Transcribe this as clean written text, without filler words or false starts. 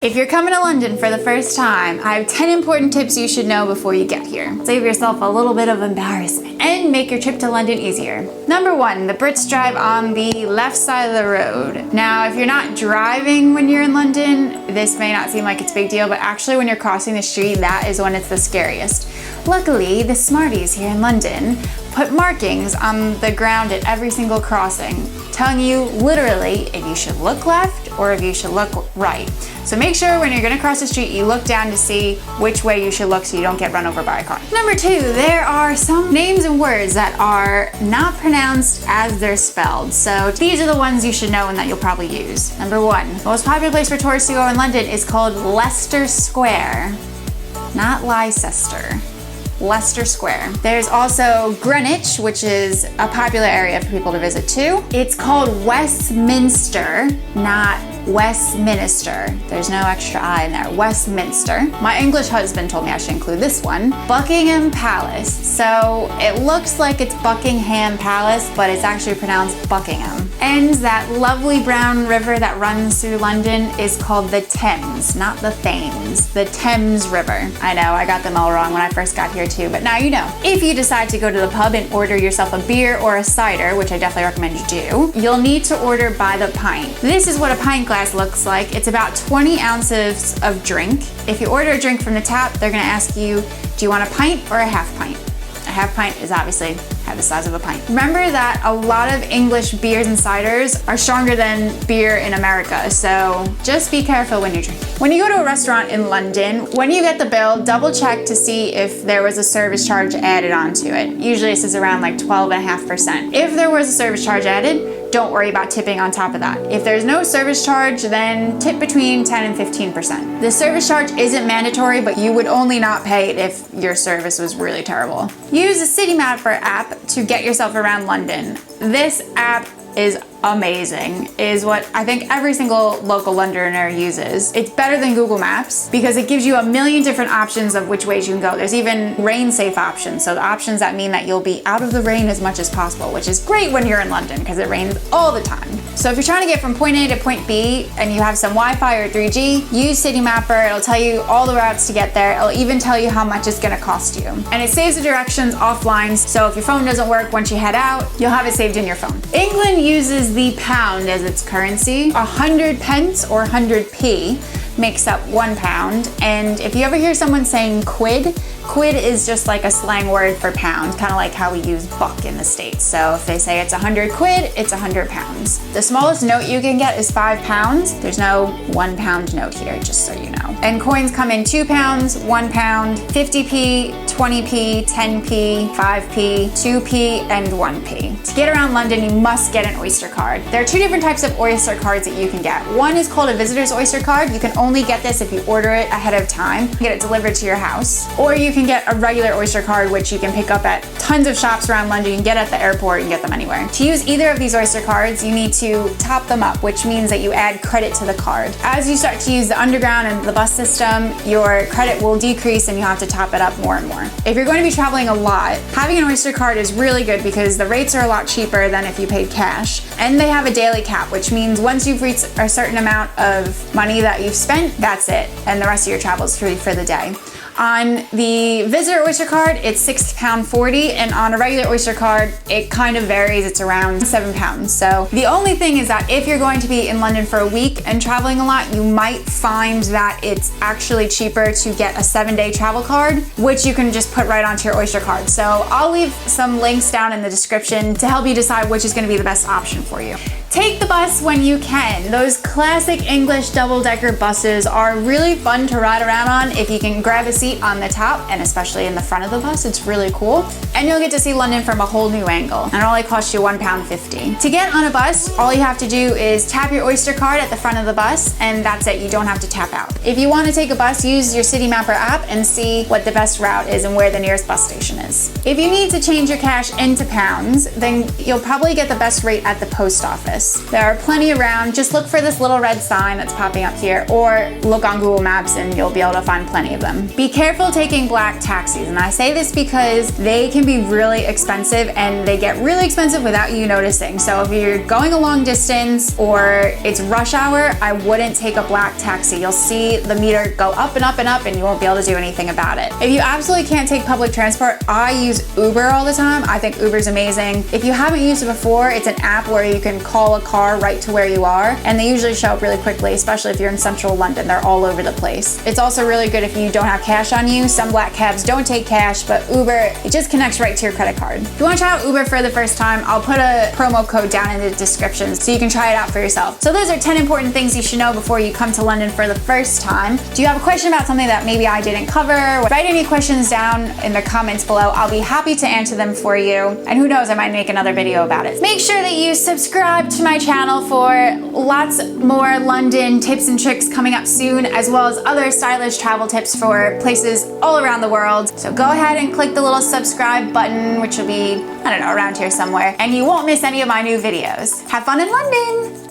If you're coming to London for the first time, I have 10 important tips you should know before you get here. Save yourself a little bit of embarrassment and make your trip to London easier. Number one, the Brits drive on the left side of the road. Now, if you're not driving when you're in London, this may not seem like it's a big deal, but actually when you're crossing the street, that is when it's the scariest. Luckily, the smarties here in London put markings on the ground at every single crossing, telling you literally if you should look left or if you should look right. So make sure when you're gonna cross the street, you look down to see which way you should look so you don't get run over by a car. Number two, there are some names and words that are not pronounced as they're spelled. So these are the ones you should know and that you'll probably use. Number one, the most popular place for tourists to go in London is called Leicester Square, not Leicester. Leicester Square. There's also Greenwich, which is a popular area for people to visit too. It's called Westminster, not Westminster. There's no extra I in there. Westminster. My English husband told me I should include this one. Buckingham Palace. So it looks like it's Buckingham Palace, but it's actually pronounced Buckingham. And that lovely brown river that runs through London is called the Thames, not the Thames. The Thames River. I know, I got them all wrong when I first got here too, but now you know. If you decide to go to the pub and order yourself a beer or a cider, which I definitely recommend you do, you'll need to order by the pint. This is what a pint glass looks like. It's about 20 ounces of drink. If you order a drink from the tap, they're gonna ask you, do you want a pint or a half pint? A half pint is obviously half the size of a pint. Remember that a lot of English beers and ciders are stronger than beer in America, so just be careful when you drink. When you go to a restaurant in London, when you get the bill, double check to see if there was a service charge added onto it. Usually this is around like 12.5%. If there was a service charge added, don't worry about tipping on top of that. If there's no service charge, then tip between 10 and 15%. The service charge isn't mandatory, but you would only not pay it if your service was really terrible. Use the City Mapper app to get yourself around London. This app is amazing, is what I think every single local Londoner uses. It's better than Google Maps because it gives you a million different options of which ways you can go. There's even rain safe options, so the options that mean that you'll be out of the rain as much as possible, which is great when you're in London because it rains all the time. So if you're trying to get from point A to point B and you have some Wi-Fi or 3G, use City Mapper. It'll tell you all the routes to get there. It'll even tell you how much it's gonna cost you. And it saves the directions offline, so if your phone doesn't work once you head out, you'll have it saved in your phone. England uses the pound as its currency. 100 pence or 100p makes up 1 pound. And if you ever hear someone saying quid, quid is just like a slang word for pound, kind of like how we use buck in the States. So if they say it's 100 quid, it's 100 pounds. The smallest note you can get is 5 pounds. There's no 1 pound note here, just so you know. And coins come in 2 pounds, 1 pound, 50p, 20p, 10p, 5p, 2p, and 1p. To get around London, you must get an Oyster card. There are 2 different types of Oyster cards that you can get. One is called a visitor's Oyster card. You can only get this if you order it ahead of time, get it delivered to your house. Or you can get a regular Oyster card, which you can pick up at tons of shops around London. You can get at the airport, you can get them anywhere. To use either of these Oyster cards, you need to top them up, which means that you add credit to the card. As you start to use the underground and the bus system, your credit will decrease and you have to top it up more and more. If you're going to be traveling a lot, having an Oyster card is really good because the rates are a lot cheaper than if you paid cash. And they have a daily cap, which means once you've reached a certain amount of money that you've spent, that's it. And the rest of your travel is free for the day. On the visitor Oyster card, it's £6.40, and on a regular Oyster card, it kind of varies. It's around £7. So the only thing is that if you're going to be in London for a week and traveling a lot, you might find that it's actually cheaper to get a 7-day travel card, which you can just put right onto your Oyster card. So I'll leave some links down in the description to help you decide which is going to be the best option for you. Take the bus when you can. Those classic English double-decker buses are really fun to ride around on if you can grab a seat on the top, and especially in the front of the bus. It's really cool. And you'll get to see London from a whole new angle. And it only costs you £1.50. To get on a bus, all you have to do is tap your Oyster card at the front of the bus, and that's it. You don't have to tap out. If you want to take a bus, use your City Mapper app and see what the best route is and where the nearest bus station is. If you need to change your cash into pounds, then you'll probably get the best rate at the post office. There are plenty around. Just look for this little red sign that's popping up here, or look on Google Maps and you'll be able to find plenty of them. Be careful taking black taxis, and I say this because they can be really expensive and they get really expensive without you noticing. So if you're going a long distance or it's rush hour, I wouldn't take a black taxi. You'll see the meter go up and up and up and you won't be able to do anything about it. If you absolutely can't take public transport, I use Uber all the time. I think Uber's amazing. If you haven't used it before, it's an app where you can call a car right to where you are, and they usually show up really quickly, especially if you're in central London. They're all over the place. It's also really good if you don't have cash on you. Some black cabs don't take cash, but Uber, it just connects right to your credit card. If you want to try out Uber for the first time, I'll put a promo code down in the description so you can try it out for yourself. So those are 10 important things you should know before you come to London for the first time. Do you have a question about something that maybe I didn't cover? Write any questions down in the comments below. I'll be happy to answer them for you. And who knows, I might make another video about it. Make sure that you subscribe to my channel for lots more London tips and tricks coming up soon, as well as other stylish travel tips for places all around the world. So go ahead and click the little subscribe button, which will be, I don't know, around here somewhere, and you won't miss any of my new videos. Have fun in London!